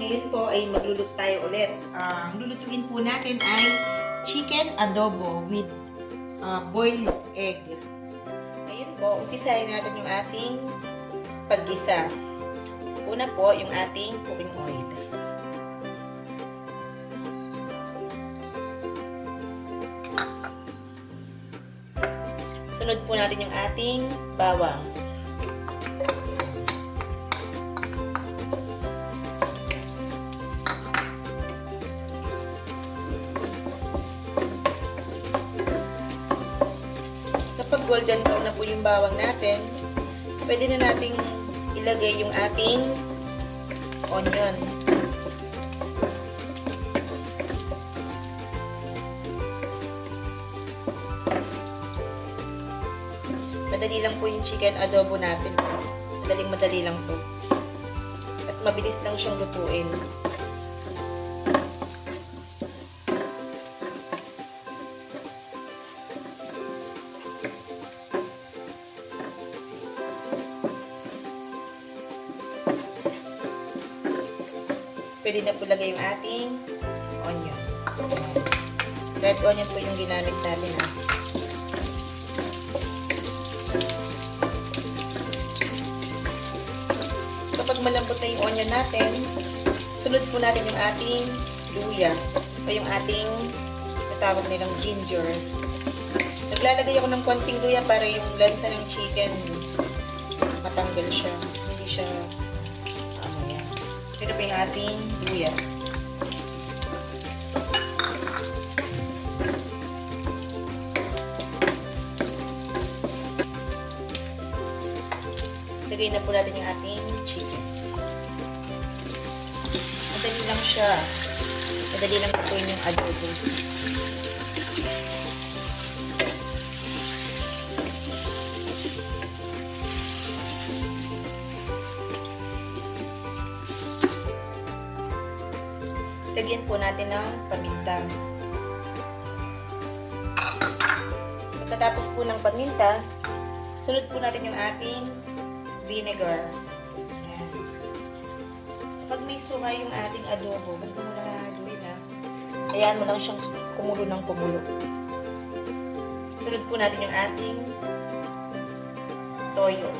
ngayon po ay magluluto tayo ulit. Ang lulutuin po natin ay chicken adobo with boiled egg. Ngayon po, umpisahin natin yung ating paggisa. Una po, yung ating cooking oil. Sunod po natin yung ating bawang. Kapag golden brown na po yung bawang natin, pwede na nating ilagay yung ating onion. Madali lang po yung chicken adobo natin. Madali lang po. At mabilis lang siyang lutuin. Pwede na po lagay yung ating onion. Red onion po yung ginamit natin. Kapag malambot na yung onion natin, sunod po natin yung ating luya o yung ating natawag nilang ginger. Naglalagay ako ng konting luya para yung lansa ng chicken matanggal siya. Hindi siya ito po yung ating luya. Lagay na po natin yung ating chicken. Madali lang siya. Madali lang po yung adobo. Lagyan po natin ng paminta. Pagkatapos po ng paminta, sunod po natin yung ating vinegar. Ayan. Kapag may suka yung ating adobo, bago mo na haluin hayaan mo lang siyang kumulo ng kumulo. Sunod po natin yung ating toyo.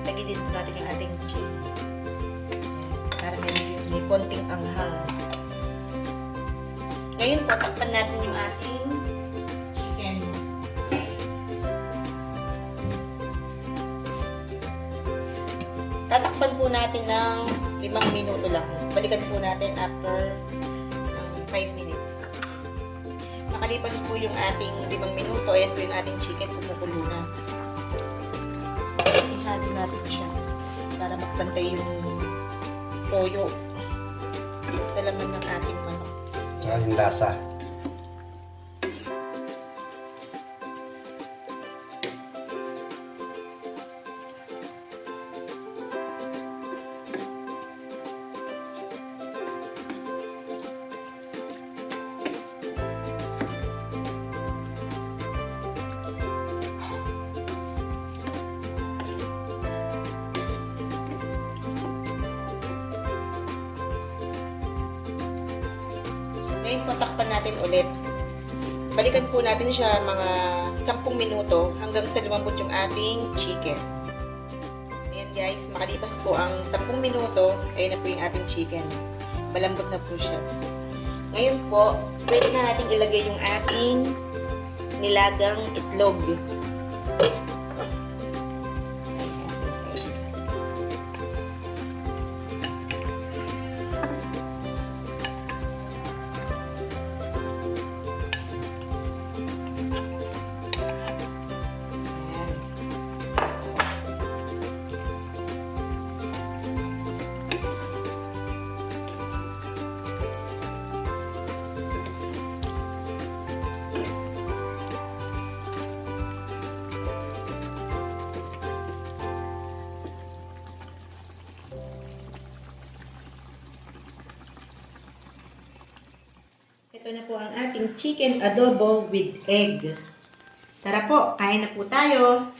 Lagyan din po natin yung ating chili. Para may konting anghang. Ngayon po, takpan natin yung ating chicken. Tatakpan po natin ng 5 minuto lang. Balikan po natin after 5 minutes. Makalipas po yung ating 5 minuto, ayan po yung ating chicken, kumukulo na. Ihalo natin siya para magpantay yung toyo sa laman ng ating manok. Tsaka yung lasa. Ngayon po, takpan natin ulit. Balikan po natin siya mga 10 minuto hanggang sa lumambot yung ating chicken. Ayan guys, makalipas po ang 10 minuto, ayun na po yung ating chicken. Malambot na po siya. Ngayon po, pwede na natin ilagay yung ating nilagang itlog. Ito na po ang ating chicken adobo with egg. Tara po, kain na po tayo.